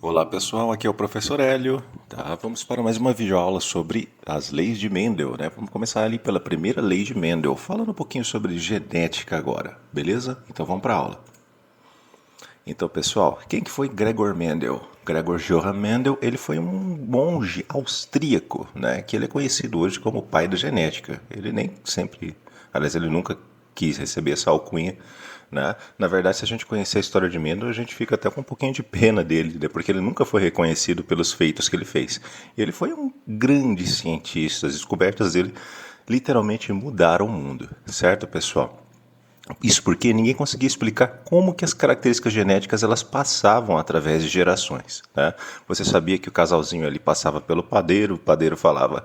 Olá pessoal, aqui é o professor Hélio, tá? Vamos para mais uma videoaula sobre as leis de Mendel, né? Vamos começar ali pela primeira lei de Mendel, falando um pouquinho sobre genética agora, beleza? Então vamos para a aula. Então pessoal, quem que foi Gregor Mendel? Gregor Johann Mendel, ele foi um monge austríaco, né? Que ele é conhecido hoje como o pai da genética. Ele nem sempre, aliás, ele nunca quis receber essa alcunha, né? Na verdade, se a gente conhecer a história de Mendel, a gente fica até com um pouquinho de pena dele, né? Porque ele nunca foi reconhecido pelos feitos que ele fez. Ele foi um grande cientista, as descobertas dele literalmente mudaram o mundo, certo, pessoal? Isso porque ninguém conseguia explicar como que as características genéticas elas passavam através de gerações, né? Você sabia que o casalzinho ali passava pelo padeiro, o padeiro falava,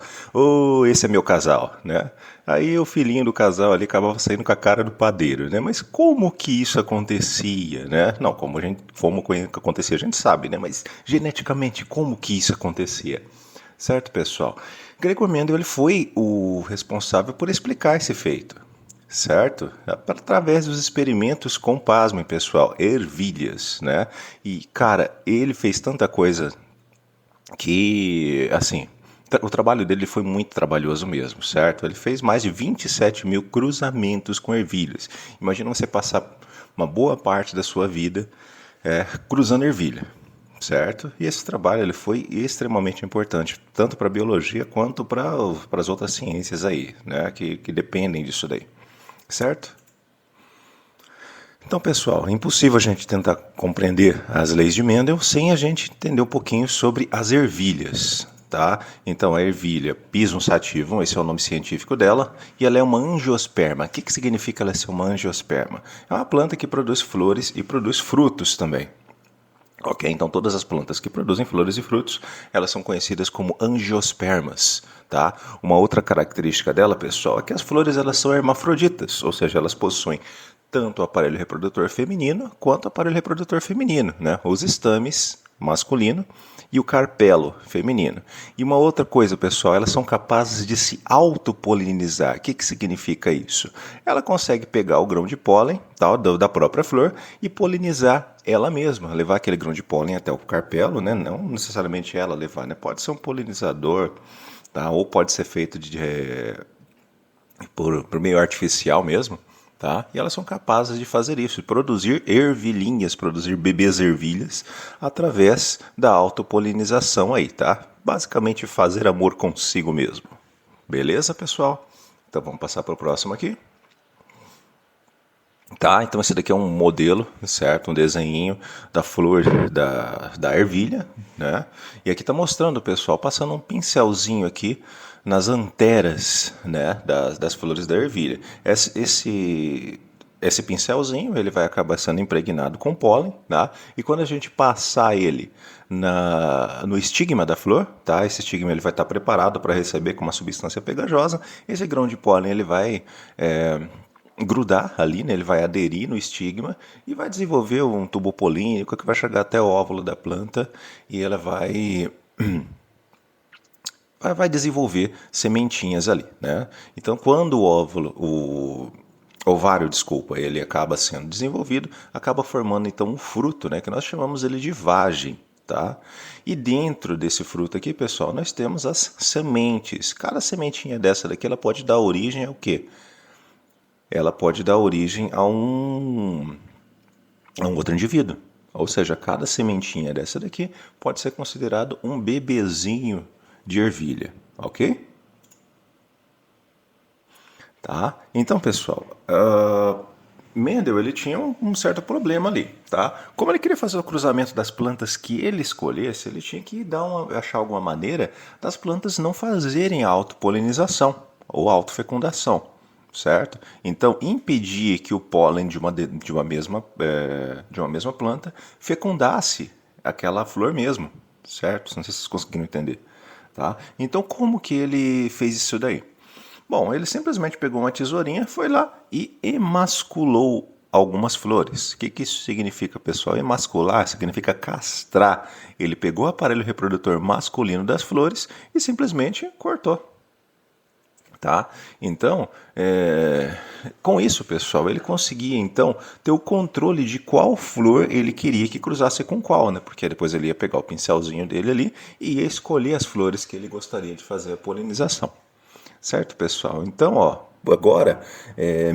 esse é meu casal, né? Aí o filhinho do casal ali acabava saindo com a cara do padeiro, né? Mas como que isso acontecia, né? Não, como acontecia a gente sabe, né? Mas geneticamente como que isso acontecia? Certo, pessoal? Gregor Mendel ele foi o responsável por explicar esse feito. Certo? Através dos experimentos com, pasmem, pessoal, ervilhas, né? E, cara, ele fez tanta coisa que, assim, o trabalho dele foi muito trabalhoso mesmo, certo? Ele fez mais de 27 mil cruzamentos com ervilhas. Imagina você passar uma boa parte da sua vida cruzando ervilha, certo? E esse trabalho ele foi extremamente importante, tanto para a biologia quanto para as outras ciências aí, né? Que dependem disso daí. Certo? Então, pessoal, é impossível a gente tentar compreender as leis de Mendel sem a gente entender um pouquinho sobre as ervilhas, tá? Então, a ervilha Pisum sativum, esse é o nome científico dela, e ela é uma angiosperma. O que significa ela ser uma angiosperma? É uma planta que produz flores e produz frutos também. Ok, então todas as plantas que produzem flores e frutos, elas são conhecidas como angiospermas, tá? Uma outra característica dela, pessoal, é que as flores elas são hermafroditas, ou seja, elas possuem tanto o aparelho reprodutor feminino quanto o aparelho reprodutor feminino, né? Os estames masculino e o carpelo feminino. E uma outra coisa, pessoal, elas são capazes de se autopolinizar. O que significa isso? Ela consegue pegar o grão de pólen da própria flor e polinizar ela mesma, levar aquele grão de pólen até o carpelo, né? Não necessariamente ela levar, né? Pode ser um polinizador, tá? Ou pode ser feito por meio artificial mesmo, tá? E elas são capazes de fazer isso, de produzir ervilhinhas, produzir bebês ervilhas através da autopolinização aí, tá? Basicamente fazer amor consigo mesmo. Beleza, pessoal? Então vamos passar para o próximo aqui. Tá, então esse daqui é um modelo, certo? Um desenho da flor da ervilha, né? E aqui está mostrando, pessoal, passando um pincelzinho aqui nas anteras, né, das flores da ervilha. Esse pincelzinho ele vai acabar sendo impregnado com pólen, tá? E quando a gente passar ele no estigma da flor, tá? Esse estigma ele vai estar preparado para receber com uma substância pegajosa. Esse grão de pólen ele vai grudar ali, né? Ele vai aderir no estigma e vai desenvolver um tubo polínico que vai chegar até o óvulo da planta e ela vai desenvolver sementinhas ali, né? Então, quando o ovário, desculpa, ele acaba sendo desenvolvido, acaba formando então um fruto, né? Que nós chamamos ele de vagem, tá? E dentro desse fruto aqui, pessoal, nós temos as sementes. Cada sementinha dessa daqui, ela pode dar origem ao quê? Ela pode dar origem a um outro indivíduo. Ou seja, cada sementinha dessa daqui pode ser considerado um bebezinho de ervilha, ok? Tá? Então, pessoal, Mendel ele tinha um certo problema ali, tá? Como ele queria fazer o cruzamento das plantas que ele escolhesse, ele tinha que achar alguma maneira das plantas não fazerem a autopolinização ou autofecundação, certo? Então, impedir que o pólen de uma mesma planta fecundasse aquela flor mesmo, certo? Não sei se vocês conseguiram entender, tá? Então, como que ele fez isso daí? Bom, ele simplesmente pegou uma tesourinha, foi lá e emasculou algumas flores. O que isso significa, pessoal? Emascular significa castrar. Ele pegou o aparelho reprodutor masculino das flores e simplesmente cortou. tá? Então, com isso, pessoal, ele conseguia então ter o controle de qual flor ele queria que cruzasse com qual, né? Porque depois ele ia pegar o pincelzinho dele ali e ia escolher as flores que ele gostaria de fazer a polinização. Certo, pessoal? Então, ó, agora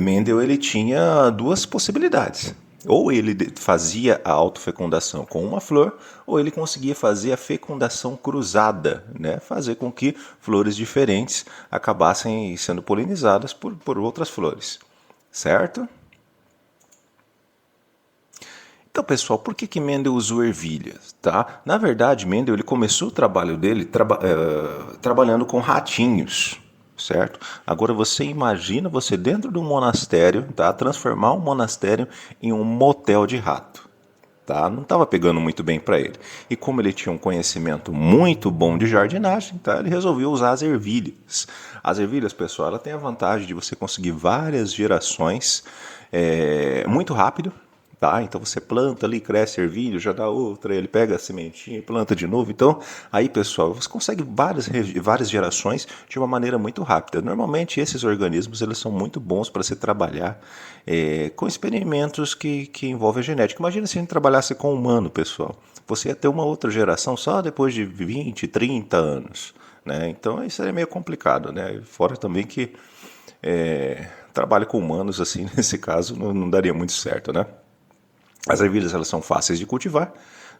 Mendel ele tinha duas possibilidades. Ou ele fazia a autofecundação com uma flor, ou ele conseguia fazer a fecundação cruzada, né? Fazer com que flores diferentes acabassem sendo polinizadas por outras flores. Certo? Então, pessoal, por que Mendel usou ervilhas? Tá? Na verdade, Mendel ele começou o trabalho dele trabalhando com ratinhos, certo? Agora você imagina você dentro de um monastério, tá? Transformar um monastério em um motel de rato. Tá? Não estava pegando muito bem para ele. E como ele tinha um conhecimento muito bom de jardinagem, tá? Ele resolveu usar as ervilhas. As ervilhas, pessoal, ela tem a vantagem de você conseguir várias gerações muito rápido. Tá? Então você planta ali, cresce ervilha, já dá outra, ele pega a sementinha e planta de novo. Então, aí pessoal, você consegue várias gerações de uma maneira muito rápida. Normalmente esses organismos eles são muito bons para se trabalhar com experimentos que envolvem a genética. Imagina se a gente trabalhasse com humano, pessoal. Você ia ter uma outra geração só depois de 20, 30 anos. Né? Então isso é meio complicado. Né? Fora também que trabalho com humanos, assim, nesse caso, não daria muito certo, né? As ervilhas elas são fáceis de cultivar,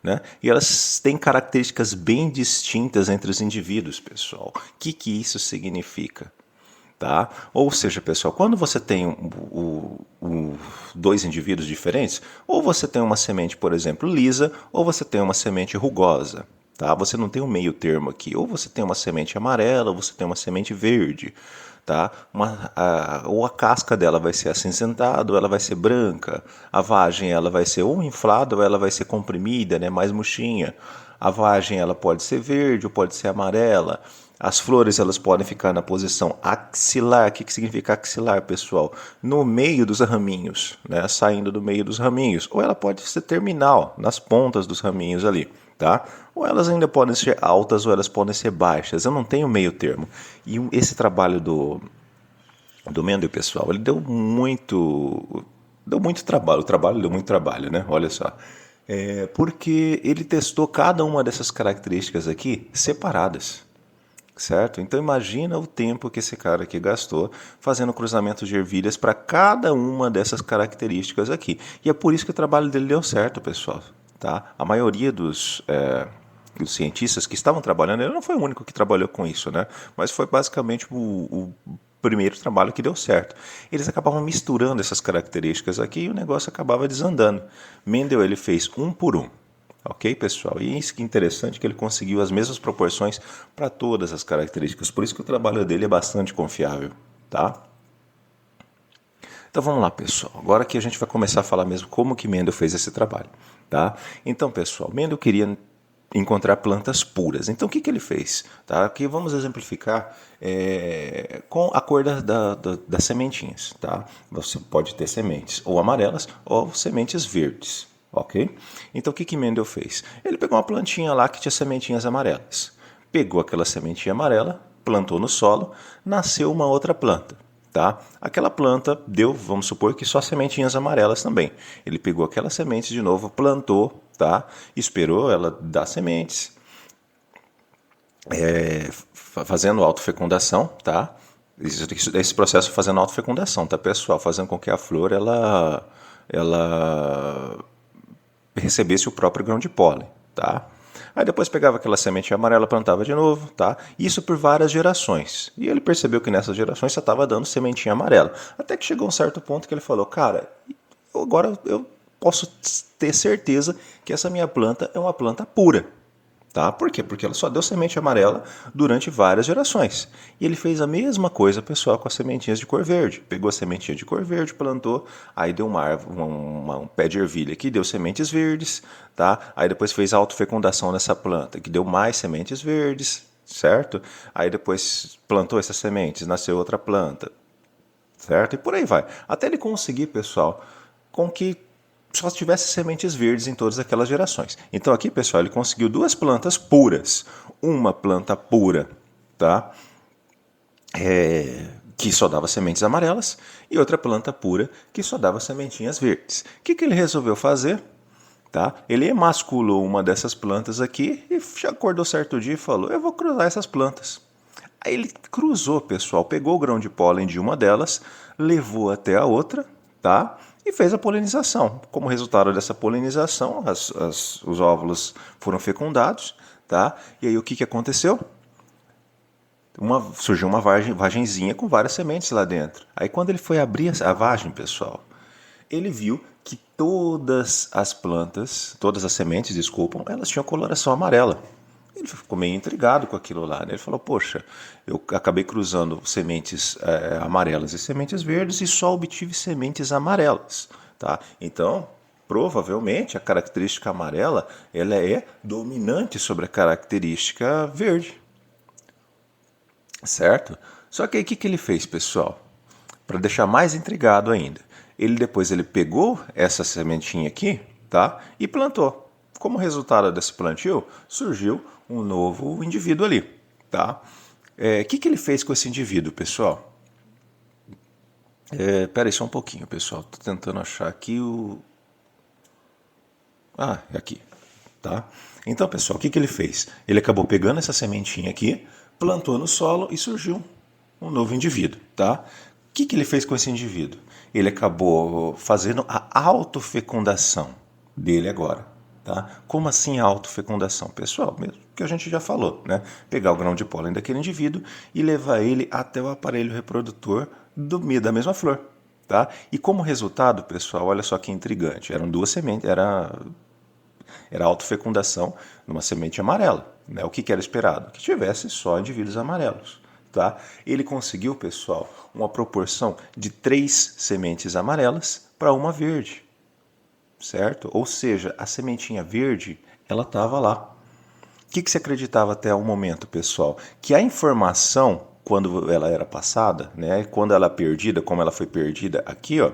né? E elas têm características bem distintas entre os indivíduos, pessoal. O que isso significa? Tá? Ou seja, pessoal, quando você tem dois indivíduos diferentes, ou você tem uma semente, por exemplo, lisa, ou você tem uma semente rugosa. Tá? Você não tem um meio termo aqui. Ou você tem uma semente amarela, ou você tem uma semente verde. Tá? Ou a casca dela vai ser acinzentada, ou ela vai ser branca. A vagem ela vai ser ou inflada, ou ela vai ser comprimida, né? Mais murchinha. A vagem ela pode ser verde, ou pode ser amarela. As flores elas podem ficar na posição axilar. O que significa axilar, pessoal? No meio dos raminhos, né? Saindo do meio dos raminhos. Ou ela pode ser terminal, nas pontas dos raminhos ali. Tá? Ou elas ainda podem ser altas ou elas podem ser baixas. Eu não tenho meio termo. E esse trabalho do Mendel, pessoal, ele deu muito trabalho. O trabalho deu muito trabalho, né? Olha só. Porque ele testou cada uma dessas características aqui separadas. Certo? Então imagina o tempo que esse cara aqui gastou fazendo cruzamento de ervilhas para cada uma dessas características aqui. E é por isso que o trabalho dele deu certo, pessoal. Tá? A maioria dos cientistas que estavam trabalhando, ele não foi o único que trabalhou com isso, né? Mas foi basicamente o primeiro trabalho que deu certo. Eles acabavam misturando essas características aqui e o negócio acabava desandando. Mendel ele fez um por um. Ok, pessoal? E isso que é interessante que ele conseguiu as mesmas proporções para todas as características. Por isso que o trabalho dele é bastante confiável, tá? Então vamos lá, pessoal. Agora que a gente vai começar a falar mesmo como que Mendel fez esse trabalho, tá? Então, pessoal, Mendel queria encontrar plantas puras. Então, o que ele fez? Tá? Aqui vamos exemplificar com a cor das sementinhas. Tá? Você pode ter sementes ou amarelas ou sementes verdes. Ok? Então, o que Mendel fez? Ele pegou uma plantinha lá que tinha sementinhas amarelas. Pegou aquela sementinha amarela, plantou no solo, nasceu uma outra planta. Tá? Aquela planta deu, vamos supor que só sementinhas amarelas também. Ele pegou aquelas sementes de novo, plantou, tá? Esperou ela dar sementes, fazendo autofecundação, tá? Esse processo fazendo autofecundação, tá, pessoal? Fazendo com que a flor ela recebesse o próprio grão de pólen, tá? Aí depois pegava aquela semente amarela, plantava de novo, tá? Isso por várias gerações. E ele percebeu que nessas gerações só estava dando sementinha amarela. Até que chegou um certo ponto que ele falou, cara, agora eu posso ter certeza que essa minha planta é uma planta pura. Tá? Por quê? Porque ela só deu semente amarela durante várias gerações. E ele fez a mesma coisa, pessoal, com as sementinhas de cor verde. Pegou a sementinha de cor verde, plantou, aí deu um pé de ervilha que deu sementes verdes, tá? Aí depois fez a autofecundação nessa planta, que deu mais sementes verdes, certo? Aí depois plantou essas sementes, nasceu outra planta, certo? E por aí vai. Até ele conseguir, pessoal, com que só tivesse sementes verdes em todas aquelas gerações. Então aqui, pessoal, ele conseguiu duas plantas puras. Uma planta pura, tá? que só dava sementes amarelas, e outra planta pura que só dava sementinhas verdes. O que ele resolveu fazer? Tá? Ele emasculou uma dessas plantas aqui e já acordou certo dia e falou: eu vou cruzar essas plantas. Aí ele cruzou, pessoal, pegou o grão de pólen de uma delas, levou até a outra, tá? E fez a polinização. Como resultado dessa polinização, os óvulos foram fecundados, tá? E aí o que aconteceu? Surgiu uma vagenzinha com várias sementes lá dentro. Aí quando ele foi abrir a vagem, pessoal, ele viu que todas as plantas, todas as sementes, desculpam, elas tinham coloração amarela. Ele ficou meio intrigado com aquilo lá, né? Ele falou: poxa, eu acabei cruzando sementes amarelas e sementes verdes e só obtive sementes amarelas, tá? Então, provavelmente a característica amarela ela é dominante sobre a característica verde, certo? Só que aí o que ele fez, pessoal? Para deixar mais intrigado ainda, ele pegou essa sementinha aqui, tá? E plantou. Como resultado desse plantio, surgiu um novo indivíduo ali, tá? O que ele fez com esse indivíduo, pessoal? Pera aí só um pouquinho, pessoal. Tô tentando achar aqui o... Ah, é aqui, tá? Então, pessoal, o que ele fez? Ele acabou pegando essa sementinha aqui, plantou no solo e surgiu um novo indivíduo, tá? O que ele fez com esse indivíduo? Ele acabou fazendo a autofecundação dele agora, tá? Como assim a autofecundação? Pessoal, mesmo que a gente já falou, né? Pegar o grão de pólen daquele indivíduo e levar ele até o aparelho reprodutor da mesma flor, tá? E como resultado, pessoal, olha só que intrigante, eram duas sementes, era autofecundação numa semente amarela, né? O que era esperado? Que tivesse só indivíduos amarelos. Tá? Ele conseguiu, pessoal, uma proporção de 3 sementes amarelas para uma verde, certo? Ou seja, a sementinha verde, ela estava lá. O que se acreditava até o momento, pessoal? Que a informação, quando ela era passada, né, quando ela é perdida, como ela foi perdida aqui, ó,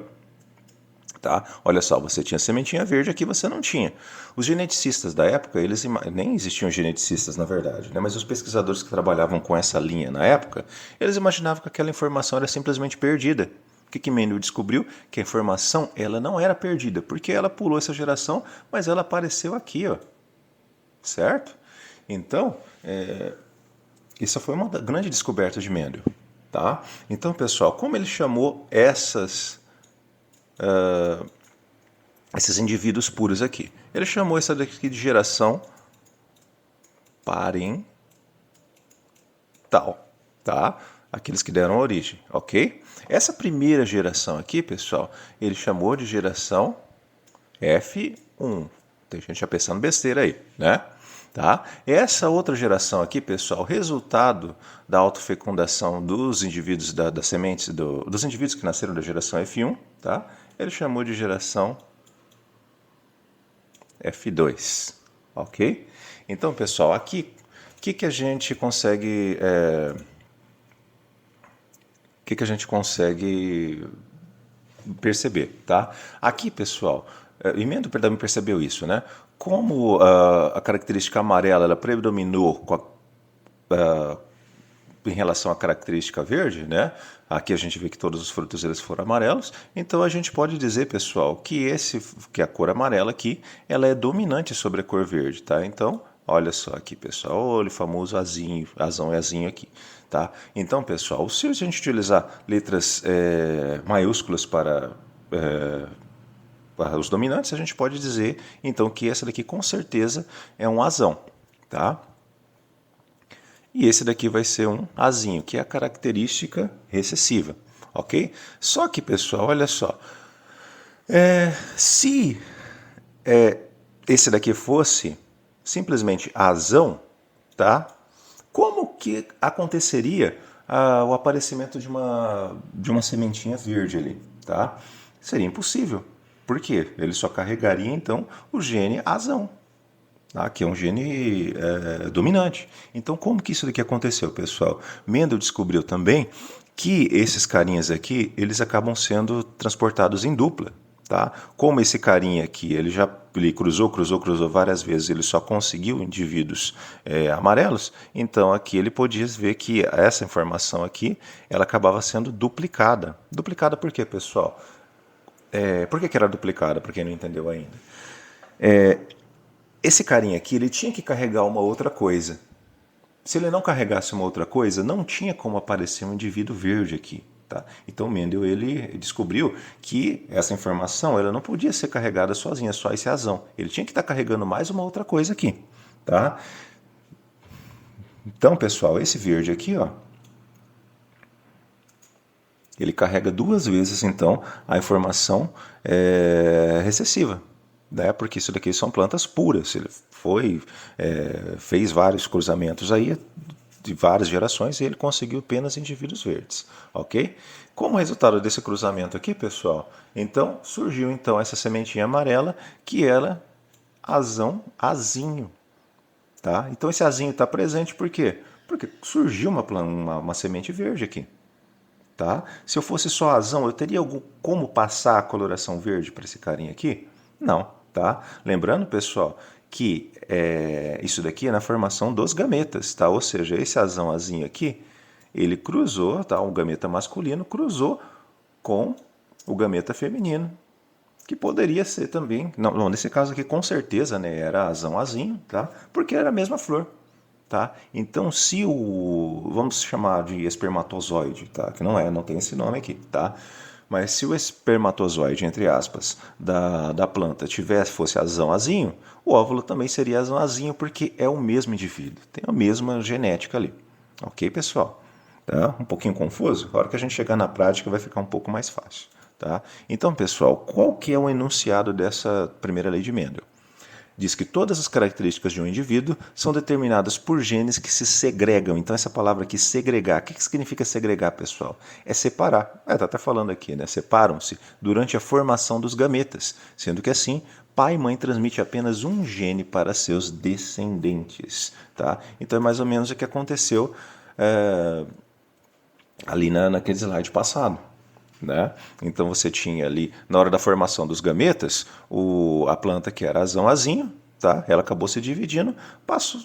tá? Olha só, você tinha sementinha verde, aqui você não tinha. Os geneticistas da época, eles nem existiam geneticistas na verdade, né? Mas os pesquisadores que trabalhavam com essa linha na época, eles imaginavam que aquela informação era simplesmente perdida. O que Mendel descobriu? Que a informação ela não era perdida, porque ela pulou essa geração, mas ela apareceu aqui, ó, certo? Então, isso foi uma grande descoberta de Mendel, tá? Então, pessoal, como ele chamou esses indivíduos puros aqui? Ele chamou essa daqui de geração parental, tá? Aqueles que deram origem, ok? Essa primeira geração aqui, pessoal, ele chamou de geração F1. Tem gente já pensando besteira aí, né? Tá? Essa outra geração aqui, pessoal, resultado da autofecundação dos indivíduos das sementes, dos indivíduos que nasceram da geração F1, tá? Ele chamou de geração F2, ok? Então, pessoal, aqui, o que a gente consegue... que a gente consegue perceber, tá? Aqui, pessoal, e Mendel também percebeu isso, né? Como a característica amarela ela predominou em relação à característica verde, né? Aqui a gente vê que todos os frutos eles foram amarelos, então a gente pode dizer, pessoal, que a cor amarela aqui, ela é dominante sobre a cor verde, tá? Então, olha só aqui, pessoal, olha o famoso azinho, azão e azinho aqui, tá? Então, pessoal, se a gente utilizar letras maiúsculas para os dominantes, a gente pode dizer, então, que essa daqui com certeza é um azão, tá? E esse daqui vai ser um azinho, que é a característica recessiva, ok? Só que, pessoal, olha só, se esse daqui fosse simplesmente azão, tá? Como que aconteceria o aparecimento de uma sementinha verde ali, tá? Seria impossível. Por quê? Ele só carregaria, então, o gene azão, tá? Que é um gene dominante. Então, como que isso daqui aconteceu, pessoal? Mendel descobriu também que esses carinhas aqui, eles acabam sendo transportados em dupla, tá? Como esse carinha aqui, ele cruzou várias vezes, ele só conseguiu indivíduos amarelos, então aqui ele podia ver que essa informação aqui, ela acabava sendo duplicada. Duplicada por quê, pessoal? Por que era duplicada, para quem não entendeu ainda? Esse carinha aqui, ele tinha que carregar uma outra coisa. Se ele não carregasse uma outra coisa, não tinha como aparecer um indivíduo verde aqui. Tá? Então Mendel ele descobriu que essa informação ela não podia ser carregada sozinha, só esse azão. Ele tinha que estar carregando mais uma outra coisa aqui. Tá? Então, pessoal, esse verde aqui, ó, ele carrega duas vezes então a informação recessiva. Né? Porque isso daqui são plantas puras. Ele fez vários cruzamentos aí de várias gerações e ele conseguiu apenas indivíduos verdes, ok? Como resultado desse cruzamento aqui, pessoal, então surgiu então essa sementinha amarela que era azinho, tá? Então esse azinho está presente por quê? Porque surgiu uma semente verde aqui, tá? Se eu fosse só azão, eu teria como passar a coloração verde para esse carinha aqui? Não, tá? Lembrando, pessoal, que isso daqui é na formação dos gametas, tá? Ou seja, esse azãozinho aqui, ele cruzou, tá? Um gameta masculino cruzou com o gameta feminino, que poderia ser também, não, nesse caso aqui com certeza, né, era azãozinho, tá? Porque era a mesma flor, tá? Então, se vamos chamar de espermatozoide, tá? Que não tem esse nome aqui, tá? Mas se o espermatozoide, entre aspas, da planta fosse azãozinho, o óvulo também seria azãozinho, porque é o mesmo indivíduo, tem a mesma genética ali. Ok, pessoal? Tá? Um pouquinho confuso? A hora que a gente chegar na prática vai ficar um pouco mais fácil. Tá? Então, pessoal, qual que é o enunciado dessa primeira lei de Mendel? Diz que todas as características de um indivíduo são determinadas por genes que se segregam. Então, essa palavra aqui, segregar, o que significa segregar, pessoal? É separar. Está até falando aqui, né? Separam-se durante a formação dos gametas, sendo que assim, pai e mãe transmitem apenas um gene para seus descendentes. Tá? Então, é mais ou menos o que aconteceu ali naquele slide passado. Né? Então você tinha ali, na hora da formação dos gametas, a planta que era azão-azinho, tá? Ela acabou se dividindo,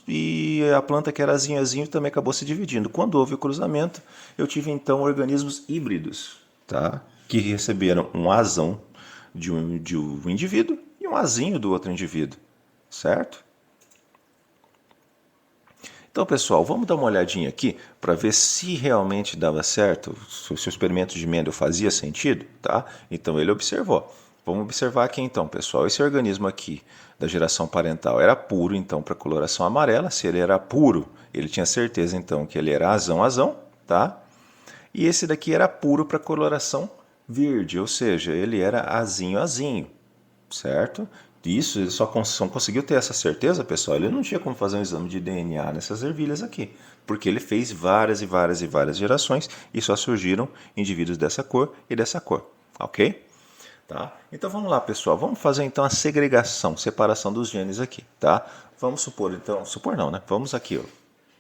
e a planta que era azinho-azinho também acabou se dividindo. Quando houve o cruzamento, eu tive então organismos híbridos, tá? Que receberam um azão de um indivíduo e um azinho do outro indivíduo, certo? Então, pessoal, vamos dar uma olhadinha aqui para ver se realmente dava certo, se o experimento de Mendel fazia sentido, tá? Então, ele observou. Vamos observar aqui então, pessoal. Esse organismo aqui da geração parental era puro, então, para coloração amarela. Se ele era puro, ele tinha certeza, então, que ele era azão, tá? E esse daqui era puro para coloração verde, ou seja, ele era azinho, certo? Isso, ele só conseguiu ter essa certeza, pessoal. Ele não tinha como fazer um exame de DNA nessas ervilhas aqui, porque ele fez várias e várias e várias gerações e só surgiram indivíduos dessa cor e dessa cor, ok? Tá? Então vamos lá, pessoal. Vamos fazer então a separação dos genes aqui, tá? Vamos supor, então, não, né? Vamos aqui, ó,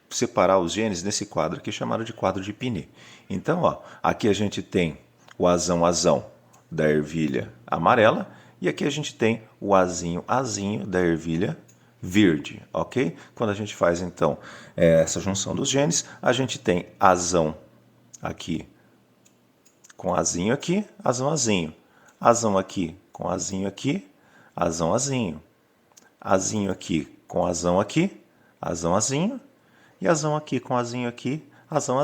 separar os genes nesse quadro aqui chamado de quadro de Pinet. Então, ó, aqui a gente tem o azão da ervilha amarela. E aqui a gente tem o azinho da ervilha verde, ok? Quando a gente faz, então, essa junção dos genes, a gente tem azão aqui com azinho aqui, azão aqui com azinho aqui, azão aqui com azão aqui, azão, e azão aqui com azinho aqui, azão.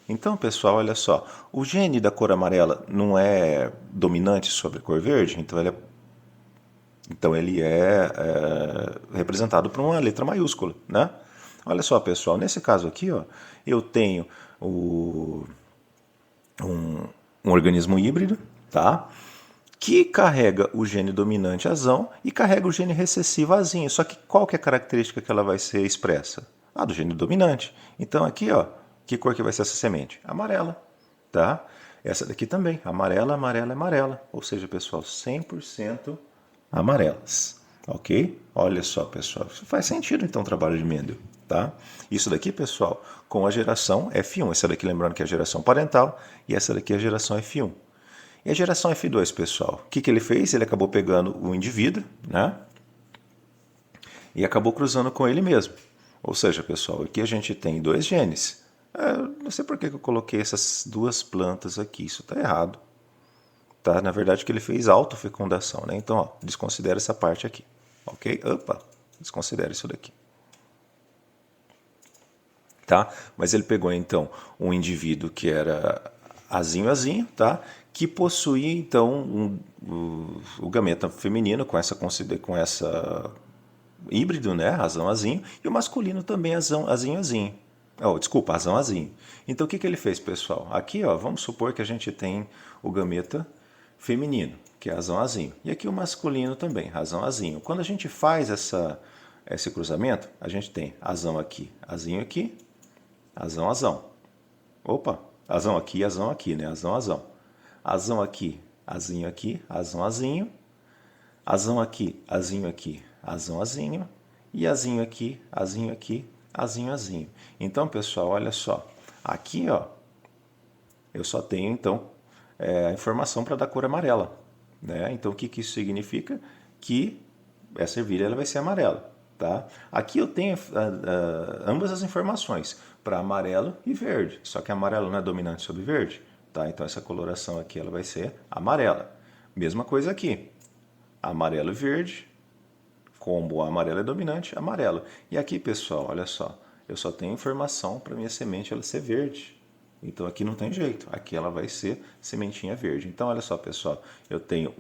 Então, pessoal, olha só, o gene da cor amarela não é dominante sobre a cor verde, então ele é representado por uma letra maiúscula, né? Olha só, pessoal, nesse caso aqui, ó, eu tenho um organismo híbrido, tá? Que carrega o gene dominante azão e carrega o gene recessivo azinho. Só que qual que é a característica que ela vai ser expressa? A do gene dominante. Então aqui, ó, que cor que vai ser essa semente? Amarela, tá? Essa daqui também, amarela. Ou seja, pessoal, 100% amarelas, ok? Olha só, pessoal, isso faz sentido então o trabalho de Mendel, tá? Isso daqui, pessoal, com a geração F1, essa daqui lembrando que é a geração parental e essa daqui é a geração F1. E a geração F2, pessoal, o que, que ele fez? Ele acabou pegando o indivíduo, né? E acabou cruzando com ele mesmo. Ou seja, pessoal, aqui a gente tem dois genes. Não sei por que eu coloquei essas duas plantas aqui, isso está errado. Tá? Na verdade, que ele fez autofecundação, né? Então, ó, desconsidera essa parte aqui, ok? Opa, desconsidera isso daqui. Tá? Mas ele pegou, então, um indivíduo que era azinho, tá? Que possuía, então, o gameta feminino com essa híbrido, né? Azinho, e o masculino também azinho. Oh, desculpa, azinho. Então, o que, que ele fez, pessoal? Aqui, ó, vamos supor que a gente tem o gameta feminino, que é azinho. E aqui o masculino também, azinho. Quando a gente faz esse cruzamento, a gente tem azinho aqui, azão. Opa, azão aqui, né? Azão. Azão aqui, azinho, azinho. Azão aqui, azinho. E azinho aqui, azinho. Então, pessoal, olha só. Aqui, ó, eu só tenho, então, a informação para dar cor amarela. Né? Então, o que, que isso significa? Que essa ervilha ela vai ser amarela. Tá? Aqui eu tenho ambas as informações, para amarelo e verde. Só que amarelo não é dominante sobre verde. Tá? Então, essa coloração aqui ela vai ser amarela. Mesma coisa aqui. Amarelo e verde. Como o amarelo é dominante, amarelo. E aqui, pessoal, olha só. Eu só tenho informação para minha semente ela ser verde. Então aqui não tem jeito. Aqui ela vai ser sementinha verde. Então olha só, pessoal. Eu tenho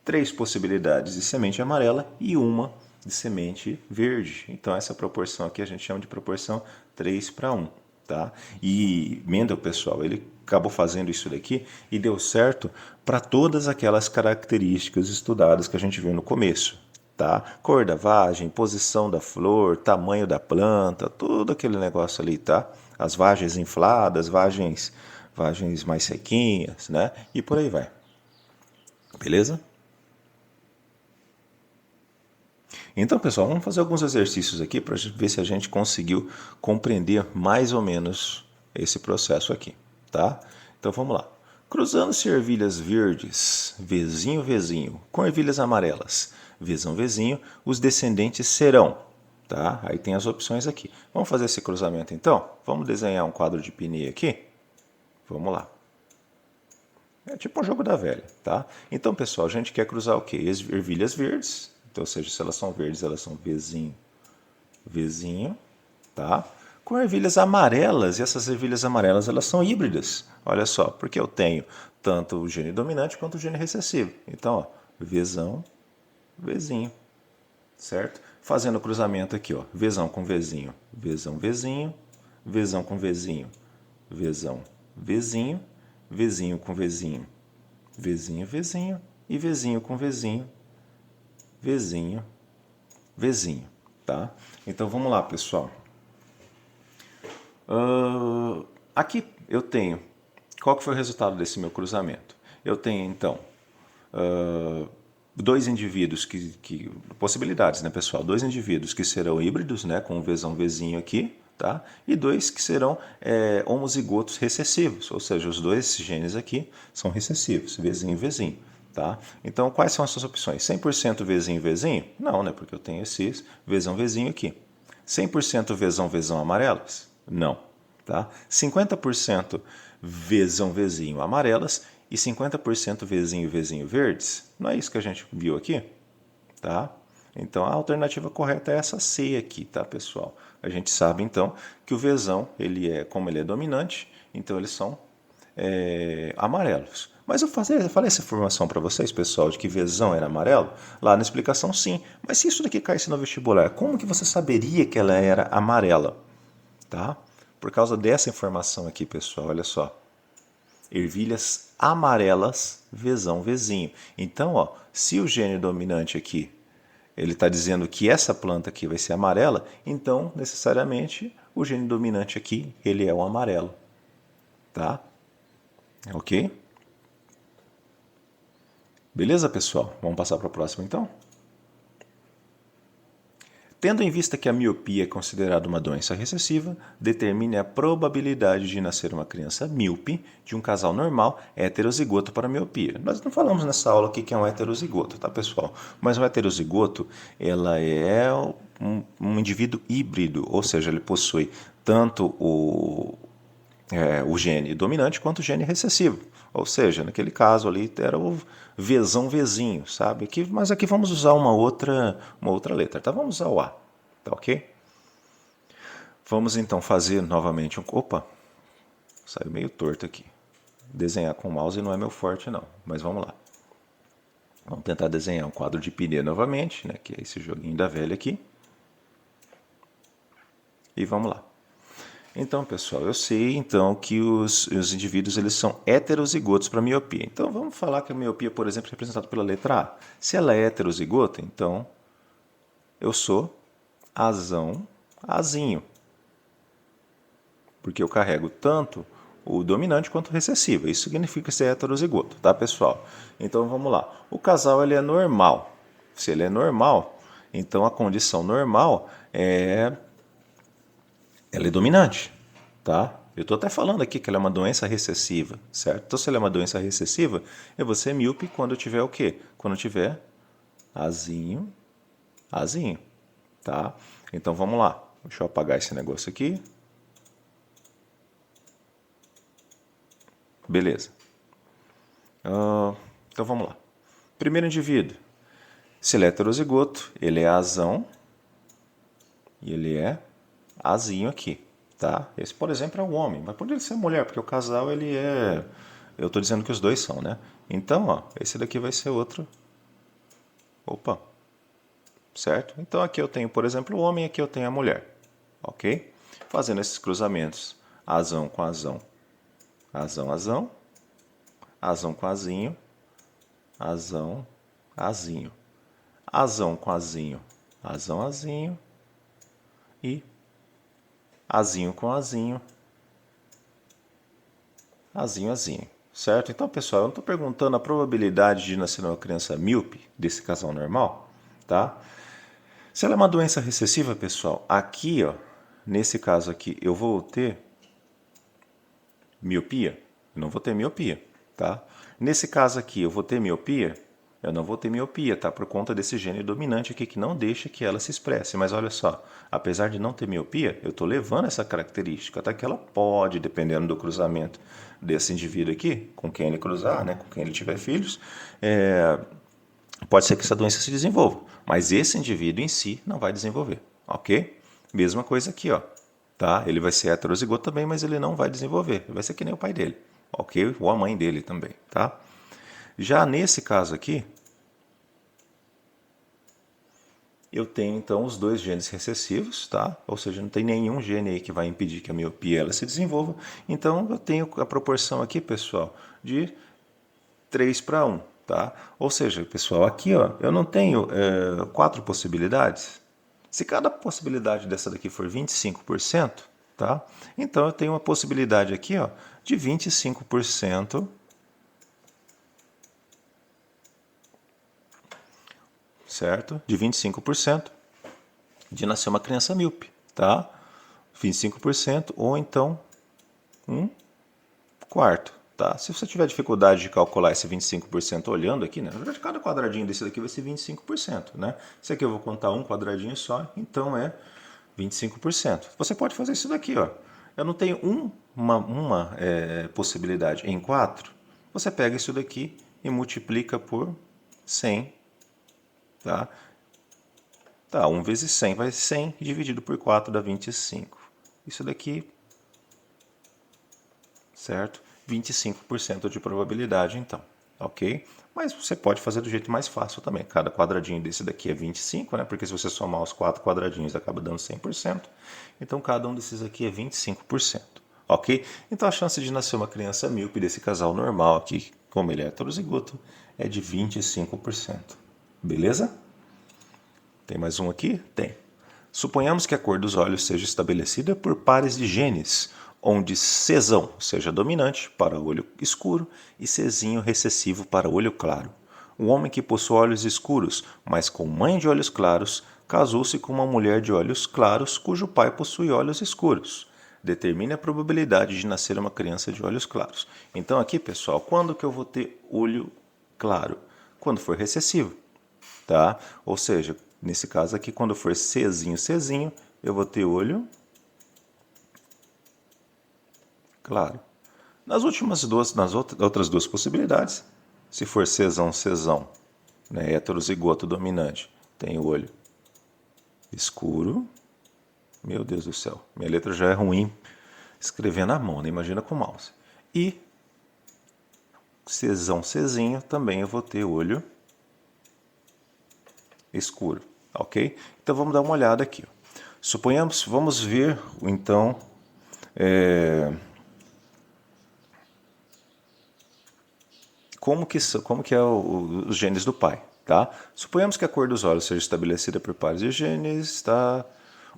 3 possibilidades de semente amarela e uma de semente verde. Então essa proporção aqui a gente chama de proporção 3:1. Tá? E Mendel, pessoal, ele acabou fazendo isso daqui e deu certo para todas aquelas características estudadas que a gente viu no começo. Tá? Cor da vagem, posição da flor, tamanho da planta, tudo aquele negócio ali, tá? As vagens infladas, vagens mais sequinhas, né? E por aí vai. Beleza? Então, pessoal, vamos fazer alguns exercícios aqui para ver se a gente conseguiu compreender mais ou menos esse processo aqui, tá? Então, vamos lá. Cruzando-se ervilhas verdes, vezinho, com ervilhas amarelas, vezinho, os descendentes serão, tá? Aí tem as opções aqui. Vamos fazer esse cruzamento, então? Vamos desenhar um quadro de Piney aqui? Vamos lá. É tipo um jogo da velha, tá? Então, pessoal, a gente quer cruzar o quê? Ervilhas verdes. Então, ou seja, se elas são verdes, elas são vezinho, tá? Com ervilhas amarelas, e essas ervilhas amarelas, elas são híbridas. Olha só, porque eu tenho tanto o gene dominante quanto o gene recessivo. Então, ó, vezinho, certo? Fazendo o cruzamento aqui, ó, vezão com vezinho, vezão com vezinho, vezinho com vezinho, e vezinho com vezinho, tá? Então vamos lá, pessoal. Aqui eu tenho, qual que foi o resultado desse meu cruzamento? Eu tenho, então, dois indivíduos possibilidades, né, pessoal? Dois indivíduos que serão híbridos, né, com um vezinho aqui, tá? E dois que serão homozigotos recessivos, ou seja, os dois genes aqui são recessivos, vezinho. Tá? Então, quais são as suas opções? 100% vezinho? Não, né? Porque eu tenho esses vezinho aqui. 100% vezão amarelas? Não. Tá? 50% vezinho amarelas e 50% vezinho verdes? Não é isso que a gente viu aqui? Tá? Então, a alternativa correta é essa C aqui, tá, pessoal? A gente sabe, então, que o vezão, como ele é dominante, então eles são amarelos. Mas eu falei essa informação para vocês, pessoal, de que vezão era amarelo? Lá na explicação, sim. Mas se isso daqui caísse no vestibular, como que você saberia que ela era amarela? Tá? Por causa dessa informação aqui, pessoal, olha só. Ervilhas amarelas, vezinho. Então, ó, se o gene dominante aqui, ele está dizendo que essa planta aqui vai ser amarela, então, necessariamente, o gene dominante aqui, ele é o amarelo. Tá? Ok? Beleza, pessoal? Vamos passar para o próximo, então? Tendo em vista que a miopia é considerada uma doença recessiva, determine a probabilidade de nascer uma criança míope de um casal normal heterozigoto para miopia. Nós não falamos nessa aula aqui que é um heterozigoto, tá, pessoal? Mas o heterozigoto, ela é um indivíduo híbrido, ou seja, ele possui tanto o gene dominante quanto o gene recessivo. Ou seja, naquele caso ali era o Vzão Vzinho, sabe? Mas aqui vamos usar uma outra letra, tá? Vamos usar o A, tá ok? Vamos então fazer novamente um... Opa, saiu meio torto aqui. Desenhar com o mouse não é meu forte não, mas vamos lá. Vamos tentar desenhar um quadro de pneu novamente, né? Que é esse joguinho da velha aqui. E vamos lá. Então, pessoal, eu sei então que os indivíduos eles são heterozigotos para miopia. Então, vamos falar que a miopia, por exemplo, é representada pela letra A. Se ela é heterozigota, então eu sou Azão, Azinho. Porque eu carrego tanto o dominante quanto o recessivo. Isso significa ser heterozigoto, tá, pessoal? Então, vamos lá. O casal ele é normal. Se ele é normal, então a condição normal ela é dominante, tá? Eu estou até falando aqui que ela é uma doença recessiva, certo? Então, se ela é uma doença recessiva, eu vou ser míope quando eu tiver o quê? Quando eu tiver Azinho, Azinho, tá? Então, vamos lá. Deixa eu apagar esse negócio aqui. Beleza. Então, vamos lá. Primeiro indivíduo. Se ele é heterozigoto, ele é Azão e ele é Azinho aqui, tá? Esse, por exemplo, é um homem, mas poderia ser mulher, porque o casal, ele é... Eu estou dizendo que os dois são, né? Então, ó, esse daqui vai ser outro... Opa! Certo? Então, aqui eu tenho, por exemplo, o homem, aqui eu tenho a mulher, ok? Fazendo esses cruzamentos, Azão com Azão, Azão, Azão, Azão com Azinho, Azão, Azinho, Azão com Azinho, Azão, Azinho e Azinho com Azinho, Azinho, Azinho, certo? Então, pessoal, eu não estou perguntando a probabilidade de nascer uma criança míope desse casal normal, tá? Se ela é uma doença recessiva, pessoal, aqui, ó, nesse caso aqui, eu vou ter miopia? Eu não vou ter miopia, tá? Nesse caso aqui, eu vou ter miopia? Eu não vou ter miopia, tá? Por conta desse gene dominante aqui que não deixa que ela se expresse. Mas olha só, apesar de não ter miopia, eu estou levando essa característica, até que ela pode, dependendo do cruzamento desse indivíduo aqui, com quem ele cruzar, né? Com quem ele tiver filhos, pode ser que essa doença se desenvolva. Mas esse indivíduo em si não vai desenvolver, ok? Mesma coisa aqui, ó. Tá? Ele vai ser heterozigoto também, mas ele não vai desenvolver. Ele vai ser que nem o pai dele, ok? Ou a mãe dele também, tá? Já nesse caso aqui, eu tenho então os dois genes recessivos, tá? Ou seja, não tem nenhum gene aí que vai impedir que a miopia ela se desenvolva. Então, eu tenho a proporção aqui, pessoal, de 3 para 1, tá? Ou seja, pessoal, aqui ó, eu não tenho 4 possibilidades. Se cada possibilidade dessa daqui for 25%, tá? Então, eu tenho uma possibilidade aqui ó, de 25%, certo? De 25% de nascer uma criança míope, tá? 25% ou então 1/4, tá? Se você tiver dificuldade de calcular esse 25% olhando aqui, né? Na verdade, cada quadradinho desse daqui vai ser 25%, né? Esse aqui eu vou contar um quadradinho só, então é 25%. Você pode fazer isso daqui, ó. Eu não tenho uma possibilidade em 4. Você pega isso daqui e multiplica por 100, tá? Tá, 1 vezes 100 vai 100 dividido por 4 dá 25. Isso daqui, certo? 25% de probabilidade, então, ok? Mas você pode fazer do jeito mais fácil também. Cada quadradinho desse daqui é 25, né? Porque se você somar os 4 quadradinhos acaba dando 100%. Então, cada um desses aqui é 25%, ok? Então, a chance de nascer uma criança míope desse casal normal aqui, como ele é heterozigoto, é de 25%. Beleza? Tem mais um aqui? Tem. Suponhamos que a cor dos olhos seja estabelecida por pares de genes, onde Czão seja dominante para o olho escuro e Czinho recessivo para o olho claro. O homem que possui olhos escuros, mas com mãe de olhos claros, casou-se com uma mulher de olhos claros, cujo pai possui olhos escuros. Determine a probabilidade de nascer uma criança de olhos claros. Então aqui, pessoal, quando que eu vou ter olho claro? Quando for recessivo, tá? Ou seja, nesse caso aqui, quando for Czinho, Czinho, eu vou ter olho claro. Nas outras duas possibilidades, se for Czão, Czão, né, heterozigoto dominante, tem o olho escuro. Meu Deus do céu, minha letra já é ruim escrever na mão, né? Imagina com o mouse. E Czão, Czinho, também eu vou ter olho escuro, ok? Então vamos dar uma olhada aqui. Suponhamos, vamos ver então como que é os genes do pai, tá? Suponhamos que a cor dos olhos seja estabelecida por pares de genes, tá?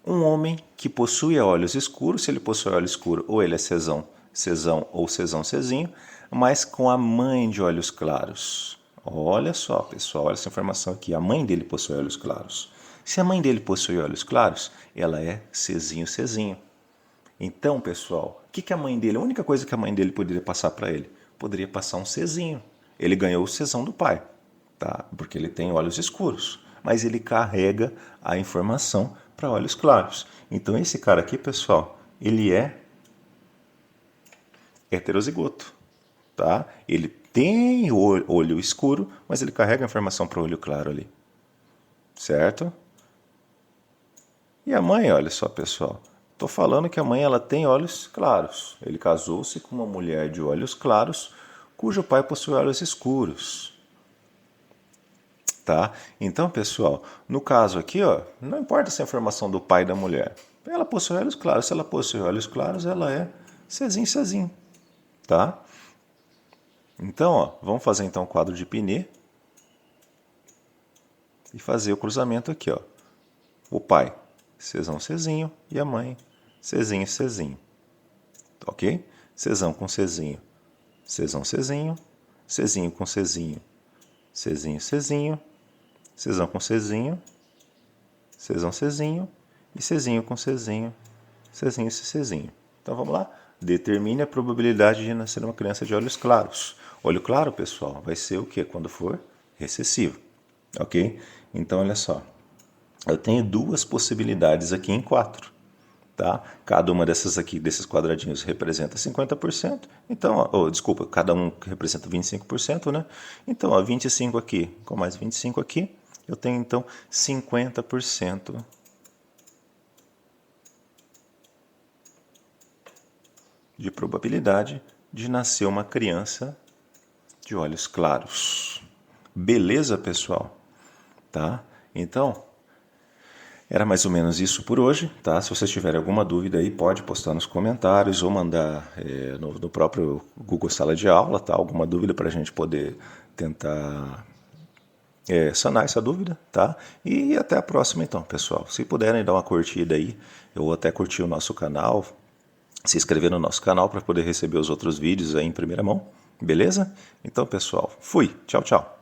Um homem que possui olhos escuros, se ele possui olho escuro, ou ele é Czão, Czão ou Czão, Czinho, mas com a mãe de olhos claros. Olha só, pessoal, olha essa informação aqui. A mãe dele possui olhos claros. Se a mãe dele possui olhos claros, ela é Czinho, Czinho. Então, pessoal, o que a mãe dele, a única coisa que a mãe dele poderia passar para ele? Poderia passar um Czinho. Ele ganhou o Czão do pai, tá? Porque ele tem olhos escuros, mas ele carrega a informação para olhos claros. Então esse cara aqui, pessoal, ele é heterozigoto, tá? Ele tem olho escuro, mas ele carrega a informação para o olho claro ali, certo? E a mãe, olha só, pessoal, estou falando que a mãe ela tem olhos claros. Ele casou-se com uma mulher de olhos claros, cujo pai possui olhos escuros. Tá? Então, pessoal, no caso aqui, ó, não importa essa informação do pai da mulher. Ela possui olhos claros. Se ela possui olhos claros, ela é Czinho, Czinho. Tá? Então, ó, vamos fazer então o quadro de Pinet e fazer o cruzamento aqui, ó. O pai, Czão, Czinho, e a mãe, Czinho, Czinho. Ok? Czão com Czinho, Czão, Czinho, Czinho com Czinho, Czinho, Czinho, Czão com Czinho, Czão, Czinho, e Czinho com Czinho, Czinho, Czinho. Então vamos lá? Determine a probabilidade de nascer uma criança de olhos claros. Olho claro, pessoal, vai ser o quê? Quando for recessivo. Ok? Então olha só. Eu tenho duas possibilidades aqui em 4. Tá? Cada uma dessas aqui, desses quadradinhos, representa 50%. Então, desculpa, cada um representa 25%, né? Então, ó, 25 aqui com mais 25 aqui, eu tenho então 50% de probabilidade de nascer uma criança de olhos claros. Beleza, pessoal? Tá? Então, era mais ou menos isso por hoje, tá? Se vocês tiverem alguma dúvida aí, pode postar nos comentários ou mandar no próprio Google Sala de Aula, tá? Alguma dúvida para a gente poder tentar sanar essa dúvida, tá? E até a próxima então, pessoal. Se puderem dar uma curtida aí, ou até curtir o nosso canal, se inscrever no nosso canal para poder receber os outros vídeos aí em primeira mão, beleza? Então, pessoal, fui. Tchau, tchau.